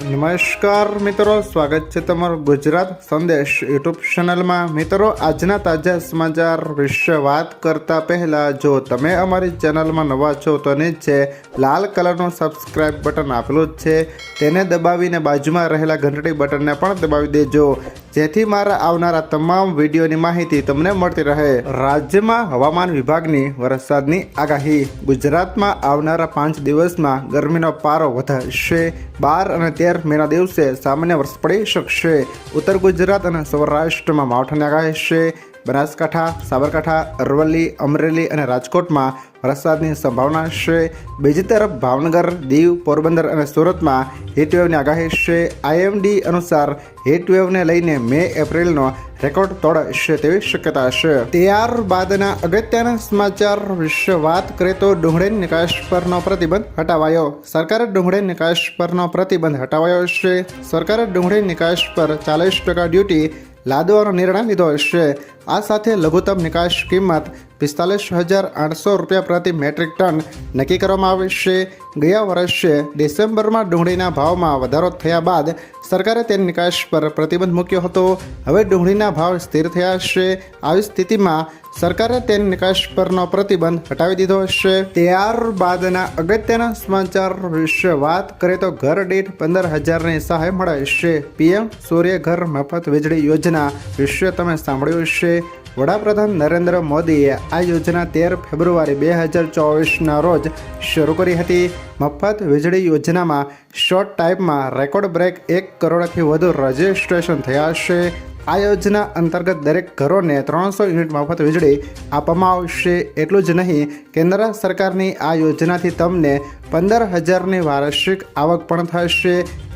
નમસ્કાર મિત્રો, સ્વાગત છે તમારું ગુજરાત સંદેશ યુટ્યુબ ચેનલમાં। મિત્રો, આજના તાજા સમાચાર વિશે વાત કરતા પહેલા જો તમે અમારી ચેનલમાં નવા છો તો નીચે લાલ કલરનું સબસ્ક્રાઇબ બટન આપેલું જ છે, તેને દબાવીને બાજુમાં રહેલા ઘંટડી બટનને પણ દબાવી દેજો, જેથી મારા આવનારા તમામ વિડીયોની માહિતી તમને મળતી રહે। રાજ્યમાં હવામાન વિભાગની વરસાદની આગાહી। ગુજરાતમાં આવનારા 5 દિવસમાં ગરમીનો પારો વધશે। 12 અને 13 મેના દિવસે સામાન્ય વરસાદ પડી શકશે। ઉત્તર ગુજરાત અને સૌરાષ્ટ્રમાં માવઠાની આગાહી છે। બનાસકાંઠા, સાબરકાંઠા, અરવલ્લી, અમરેલી અને રાજકોટમાં વરસાદની સંભાવના છે। બીજી તરફ ભાવનગર, દીવ, પોરબંદર અને સુરતમાં હીટવેવની આગાહી છે। IMD અનુસાર હીટવેવને લઈને મે-એપ્રિલનો રેકોર્ડ તોડશે તેવી શક્યતા છે। ત્યારબાદના અગત્યના સમાચાર વિશે વાત કરીએ તો ડુંગળીની નિકાસ પરનો પ્રતિબંધ હટાવાયો। સરકારે ડુંગળી નિકાસ પરનો પ્રતિબંધ હટાવાયો છે। સરકારે ડુંગળી નિકાસ પર 40% ડ્યુટી લાદવાનો નિર્ણય લીધો છે। આ સાથે લઘુત્તમ નિકાસ કિંમત 45,800 રૂપિયા પ્રતિ મેટ્રિક ટન નક્કી કરવામાં આવી છે। ગયા વર્ષે ડિસેમ્બરમાં ડુંગળીના ભાવમાં વધારો થયા બાદ સરકારે તેની નિકાસ પર પ્રતિબંધ મૂક્યો હતો। હવે ડુંગળીના ભાવ સ્થિર થયા છે। આવી સ્થિતિમાં સરકારે તેની નિકાસ પરનો પ્રતિબંધ હટાવી દીધો છે। ત્યારબાદના અગત્યના સમાચાર વિશે વાત કરીએ તો ઘર દીઠ 15,000ની સહાય મળશે। PM સૂર્ય ઘર મફત વીજળી યોજના વિશે તમે સાંભળ્યું છે। વડાપ્રધાન નરેન્દ્ર મોદીએ આ યોજના 13 ફેબ્રુઆરી 2024ના રોજ શરૂ કરી હતી। મફત વીજળી યોજનામાં શોર્ટ ટાઈમમાં રેકોર્ડ બ્રેક 1 કરોડથી વધુ રજીસ્ટ્રેશન થયા છે। આ યોજના અંતર્ગત દરેક ઘરોને 300 યુનિટ મફત વીજળી આપવામાં આવશે। એટલું જ નહીં, કેન્દ્ર સરકારની આ યોજનાથી તમને 15,000ની વાર્ષિક આવક પણ થશે।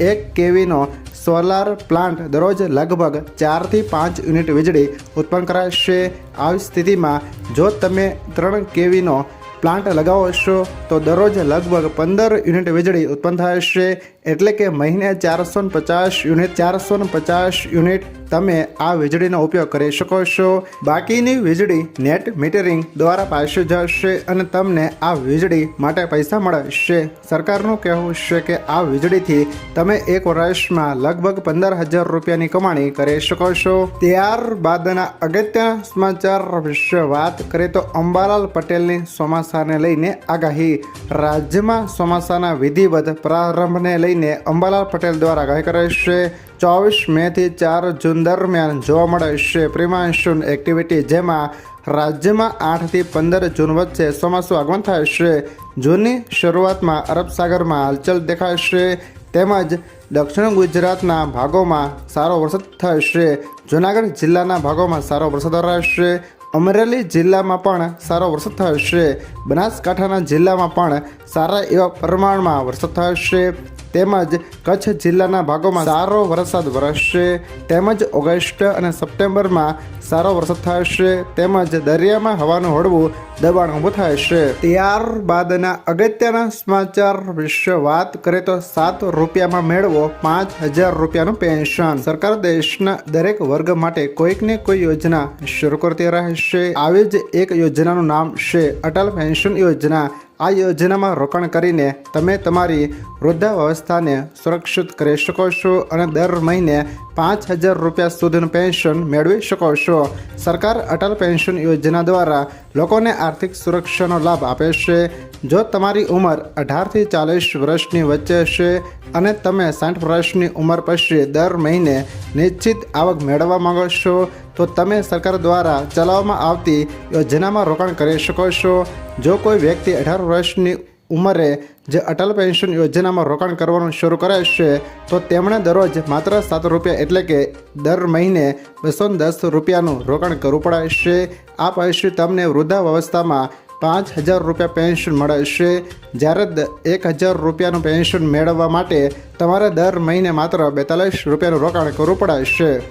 1 kVનો સોલાર પ્લાન્ટ દરરોજ લગભગ 4 થી 5 યુનિટ વીજળી ઉત્પન્ન કરાશે। આવી સ્થિતિમાં જો તમે 3 kVનો પ્લાન્ટ લગાવો છો તો દરરોજ લગભગ 15 યુનિટ વીજળી ઉત્પન્ન થશે, એટલે કે મહિને 450 યુનિટ તમે આ વીજળીનો ઉપયોગ કરી શકો છો। બાકીની વીજળી નેટ મીટરિંગ દ્વારા પાછી જશે અને તમને આ વીજળી માટે પૈસા મળશે। સરકારનું કહેવું છે કે આ વીજળીથી તમે એક વર્ષમાં લગભગ 15,000 રૂપિયાની કમાણી કરી શકો છો। ત્યારબાદના અગત્યના સમાચાર વિશે વાત કરીએ તો અંબાલાલ પટેલની ચોમાસાને લઈને આગાહી। રાજ્યમાં ચોમાસાના વિધિવત પ્રારંભને લઈને અંબાલાલ પટેલ દ્વારા આગાહી કરાઈ છે। 24 મે થી 4 જૂન દરમિયાન જોવા મળશે પ્રી-મોન્સૂન એક્ટિવિટી, જેમાં રાજ્યમાં 8 થી 15 જૂન વચ્ચે ચોમાસું આગમન થશે। જૂનની શરૂઆતમાં અરબ સાગરમાં હલચલ દેખાશે, તેમજ દક્ષિણ ગુજરાતના ભાગોમાં સારો વરસાદ થશે। જૂનાગઢ જિલ્લાના ભાગોમાં સારો વરસાદ રહેશે। અમરેલી જિલ્લામાં પણ સારો વરસાદ થશે। બનાસકાંઠાના જિલ્લામાં પણ સારા એવા પ્રમાણમાં વરસાદ થશે, તેમજ કચ્છ જિલ્લાના ભાગોમાં સારો વરસાદ વરસશે। તેમજ ઓગસ્ટ અને સપ્ટેમ્બરમાં સારો વરસાદ થશે, તેમજ દરિયામાં હવાનું હળવું દબાણ ઊભું થશે। ત્યારબાદના અગત્યના સમાચાર વિશે વાત કરીએ તો 7 રૂપિયામાં મેળવો 5,000 રૂપિયાનું પેન્શન। સરકાર દેશના દરેક વર્ગ માટે કોઈકને કોઈ યોજના શરૂ કરતી રહેશે। આવી જ એક યોજનાનું નામ છે અટલ પેન્શન યોજના। આ યોજનામાં રોકાણ કરીને તમે તમારી વૃદ્ધાવસ્થાને સુરક્ષિત કરી શકો છો અને દર મહિને 5,000 રૂપિયા સુધીનું પેન્શન મેળવી શકો છો। સરકાર અટલ પેન્શન યોજના દ્વારા લોકોને આર્થિક સુરક્ષાનો લાભ આપે છે। જો તમારી ઉંમર 18 થી 40 વર્ષની વચ્ચે છે અને તમે 60 વર્ષની ઉંમર પછી દર મહિને નિશ્ચિત આવક મેળવવા માંગો છો તો તમે સરકાર દ્વારા ચલાવવામાં આવતી યોજનામાં રોકાણ કરી શકો છો। જો કોઈ વ્યક્તિ 18 વર્ષની ઉંમરે જે અટલ પેન્શન યોજનામાં રોકાણ કરવાનું શરૂ કરે છે તો તેમણે દરરોજ માત્ર 7 રૂપિયા એટલે કે દર મહિને 210 રૂપિયાનું રોકાણ કરવું પડશે। આ પછી તમને વૃદ્ધાવસ્થામાં 5,000 રૂપિયા પેન્શન મળશે, જ્યારે 1,000 રૂપિયાનું પેન્શન મેળવવા માટે તમારે દર મહિને માત્ર 42 રૂપિયાનું રોકાણ કરવું પડશે।